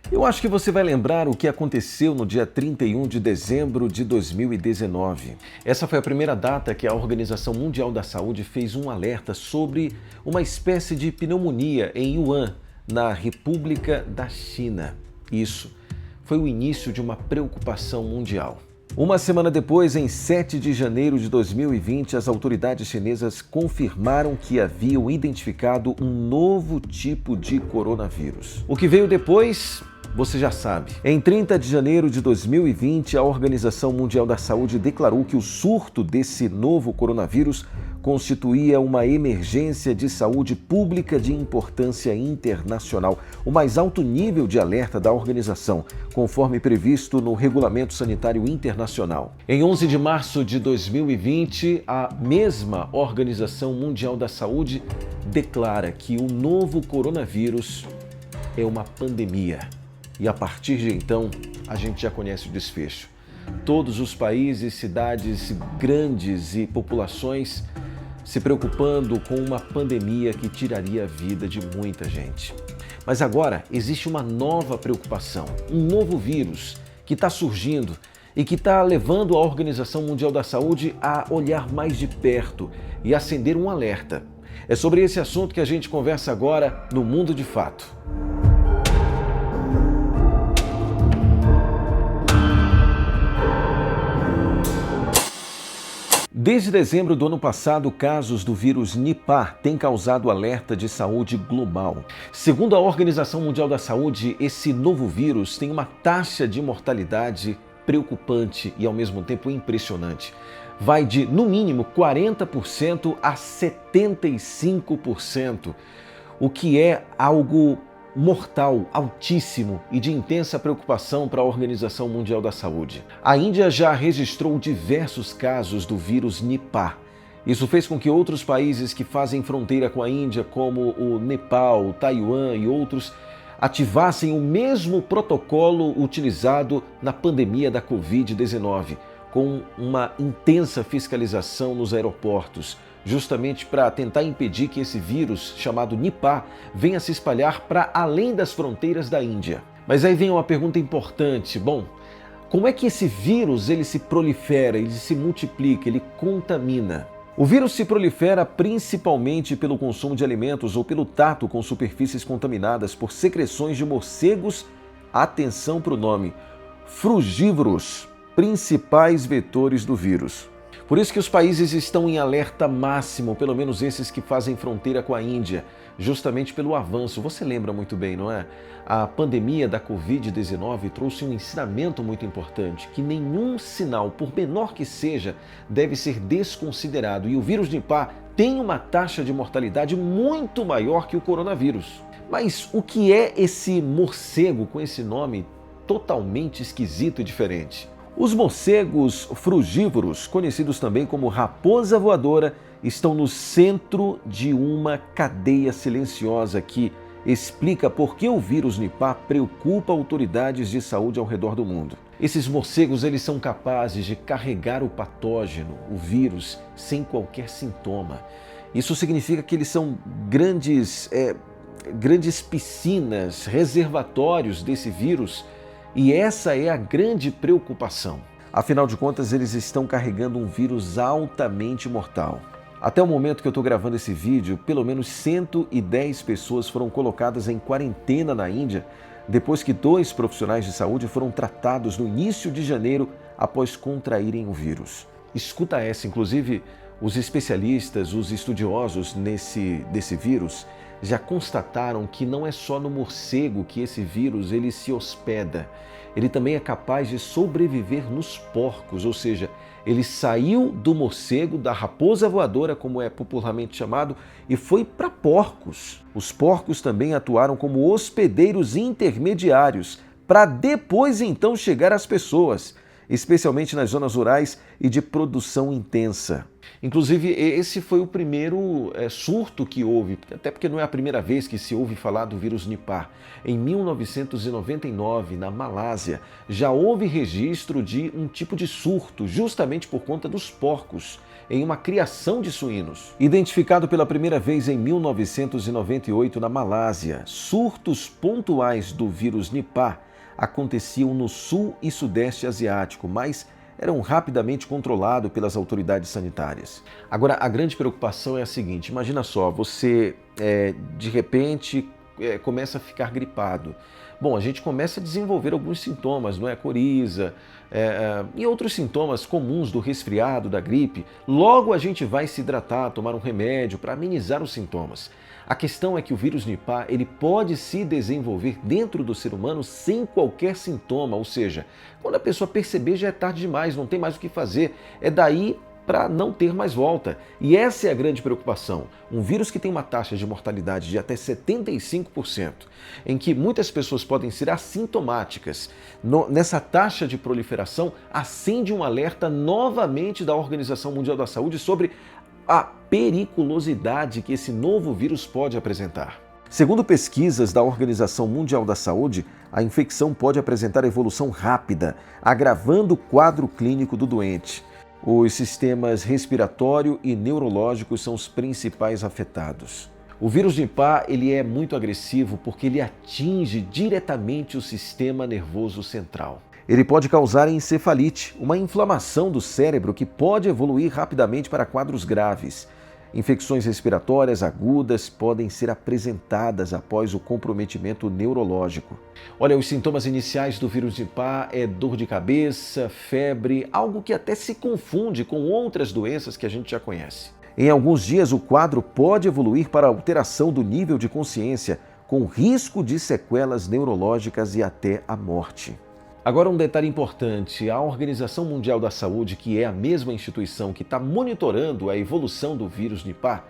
Eu acho que você vai lembrar o que aconteceu no dia 31 de dezembro de 2019. Essa foi a primeira data que a Organização Mundial da Saúde fez um alerta sobre uma espécie de pneumonia em Wuhan, na República da China. Isso foi o início de uma preocupação mundial. Uma semana depois, em 7 de janeiro de 2020, as autoridades chinesas confirmaram que haviam identificado um novo tipo de coronavírus. O que veio depois, você já sabe. Em 30 de janeiro de 2020, a Organização Mundial da Saúde declarou que o surto desse novo coronavírus constituía uma emergência de saúde pública de importância internacional, o mais alto nível de alerta da organização, conforme previsto no Regulamento Sanitário Internacional. Em 11 de março de 2020, a mesma Organização Mundial da Saúde declara que o novo coronavírus é uma pandemia. E a partir de então, a gente já conhece o desfecho. Todos os países, cidades grandes e populações se preocupando com uma pandemia que tiraria a vida de muita gente. Mas agora existe uma nova preocupação, um novo vírus que está surgindo e que está levando a Organização Mundial da Saúde a olhar mais de perto e acender um alerta. É sobre esse assunto que a gente conversa agora no Mundo de Fato. Desde dezembro do ano passado, casos do vírus Nipah têm causado alerta de saúde global. Segundo a Organização Mundial da Saúde, esse novo vírus tem uma taxa de mortalidade preocupante e, ao mesmo tempo, impressionante. Vai de, no mínimo, 40% a 75%, o que é algo mortal, altíssimo e de intensa preocupação para a Organização Mundial da Saúde. A Índia já registrou diversos casos do vírus Nipah. Isso fez com que outros países que fazem fronteira com a Índia, como o Nepal, Taiwan e outros, ativassem o mesmo protocolo utilizado na pandemia da Covid-19, com uma intensa fiscalização nos aeroportos, justamente para tentar impedir que esse vírus, chamado Nipah, venha se espalhar para além das fronteiras da Índia. Mas aí vem uma pergunta importante. Bom, como é que esse vírus ele se prolifera, ele se multiplica, ele contamina? O vírus se prolifera principalmente pelo consumo de alimentos ou pelo tato com superfícies contaminadas por secreções de morcegos, atenção para o nome, frugívoros, principais vetores do vírus. Por isso que os países estão em alerta máximo, pelo menos esses que fazem fronteira com a Índia, justamente pelo avanço. Você lembra muito bem, não é? A pandemia da Covid-19 trouxe um ensinamento muito importante, que nenhum sinal, por menor que seja, deve ser desconsiderado. E o vírus Nipah tem uma taxa de mortalidade muito maior que o coronavírus. Mas o que é esse morcego com esse nome totalmente esquisito e diferente? Os morcegos frugívoros, conhecidos também como raposa voadora, estão no centro de uma cadeia silenciosa que explica por que o vírus Nipah preocupa autoridades de saúde ao redor do mundo. Esses morcegos eles são capazes de carregar o patógeno, o vírus, sem qualquer sintoma. Isso significa que eles são grandes piscinas, reservatórios desse vírus. E essa é a grande preocupação. Afinal de contas, eles estão carregando um vírus altamente mortal. Até o momento que eu estou gravando esse vídeo, pelo menos 110 pessoas foram colocadas em quarentena na Índia, depois que 2 profissionais de saúde foram tratados no início de janeiro após contraírem o vírus. Escuta essa, inclusive, os especialistas, os estudiosos desse vírus, já constataram que não é só no morcego que esse vírus ele se hospeda. Ele também é capaz de sobreviver nos porcos, ou seja, ele saiu do morcego, da raposa voadora, como é popularmente chamado, e foi para porcos. Os porcos também atuaram como hospedeiros intermediários, para depois então chegar às pessoas, especialmente nas zonas rurais e de produção intensa. Inclusive, esse foi o primeiro surto que houve, até porque não é a primeira vez que se ouve falar do vírus Nipah. Em 1999, na Malásia, já houve registro de um tipo de surto, justamente por conta dos porcos. em uma criação de suínos. Identificado pela primeira vez em 1998 na Malásia, surtos pontuais do vírus Nipah aconteciam no sul e sudeste asiático, mas eram rapidamente controlados pelas autoridades sanitárias. Agora, a grande preocupação é a seguinte: imagina só, você de repente começa a ficar gripado. Bom, a gente começa a desenvolver alguns sintomas, não é? Coriza e outros sintomas comuns do resfriado, da gripe. Logo a gente vai se hidratar, tomar um remédio para amenizar os sintomas. A questão é que o vírus Nipah ele pode se desenvolver dentro do ser humano sem qualquer sintoma, ou seja, quando a pessoa perceber já é tarde demais, não tem mais o que fazer. É daí para não ter mais volta. E essa é a grande preocupação. Um vírus que tem uma taxa de mortalidade de até 75%, em que muitas pessoas podem ser assintomáticas. Nessa taxa de proliferação, acende um alerta novamente da Organização Mundial da Saúde sobre a periculosidade que esse novo vírus pode apresentar. Segundo pesquisas da Organização Mundial da Saúde, a infecção pode apresentar evolução rápida, agravando o quadro clínico do doente. Os sistemas respiratório e neurológico são os principais afetados. O vírus Nipah ele é muito agressivo porque ele atinge diretamente o sistema nervoso central. Ele pode causar encefalite, uma inflamação do cérebro que pode evoluir rapidamente para quadros graves. Infecções respiratórias agudas podem ser apresentadas após o comprometimento neurológico. Olha, os sintomas iniciais do vírus Nipah é dor de cabeça, febre, algo que até se confunde com outras doenças que a gente já conhece. Em alguns dias, o quadro pode evoluir para alteração do nível de consciência, com risco de sequelas neurológicas e até a morte. Agora um detalhe importante, a Organização Mundial da Saúde, que é a mesma instituição que está monitorando a evolução do vírus Nipah,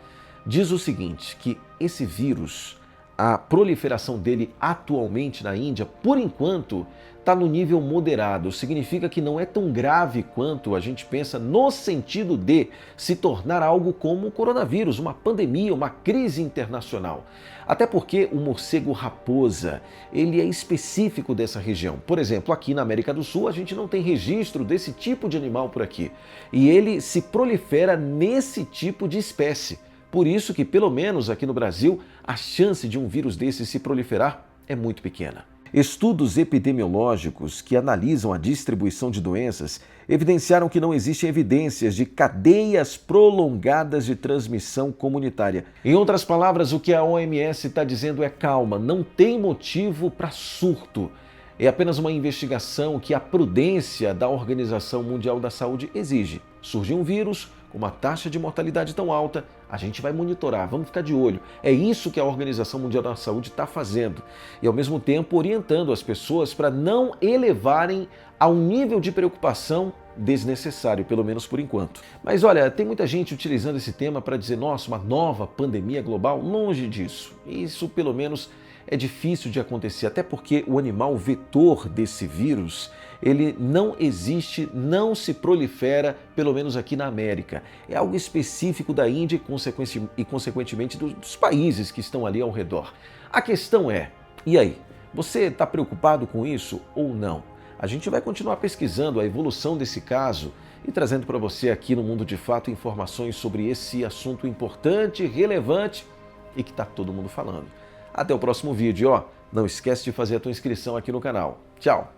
diz o seguinte, que esse vírus, a proliferação dele atualmente na Índia, por enquanto, está no nível moderado. Significa que não é tão grave quanto a gente pensa no sentido de se tornar algo como o coronavírus, uma pandemia, uma crise internacional. Até porque o morcego raposa, ele é específico dessa região. Por exemplo, aqui na América do Sul, a gente não tem registro desse tipo de animal por aqui. E ele se prolifera nesse tipo de espécie. Por isso que, pelo menos aqui no Brasil, a chance de um vírus desse se proliferar é muito pequena. Estudos epidemiológicos que analisam a distribuição de doenças evidenciaram que não existem evidências de cadeias prolongadas de transmissão comunitária. Em outras palavras, o que a OMS está dizendo é calma, não tem motivo para surto. É apenas uma investigação que a prudência da Organização Mundial da Saúde exige. Surgiu um vírus com uma taxa de mortalidade tão alta, a gente vai monitorar, vamos ficar de olho. É isso que a Organização Mundial da Saúde está fazendo e, ao mesmo tempo, orientando as pessoas para não elevarem a um nível de preocupação desnecessário, pelo menos por enquanto. Mas olha, tem muita gente utilizando esse tema para dizer, nossa, uma nova pandemia global, longe disso. Isso, pelo menos, é difícil de acontecer, até porque o animal vetor desse vírus, ele não existe, não se prolifera, pelo menos aqui na América. É algo específico da Índia e, consequentemente, dos países que estão ali ao redor. A questão é, e aí? Você está preocupado com isso ou não? A gente vai continuar pesquisando a evolução desse caso e trazendo para você aqui no Mundo de Fato informações sobre esse assunto importante, relevante e que está todo mundo falando. Até o próximo vídeo, ó. Não esquece de fazer a tua inscrição aqui no canal. Tchau!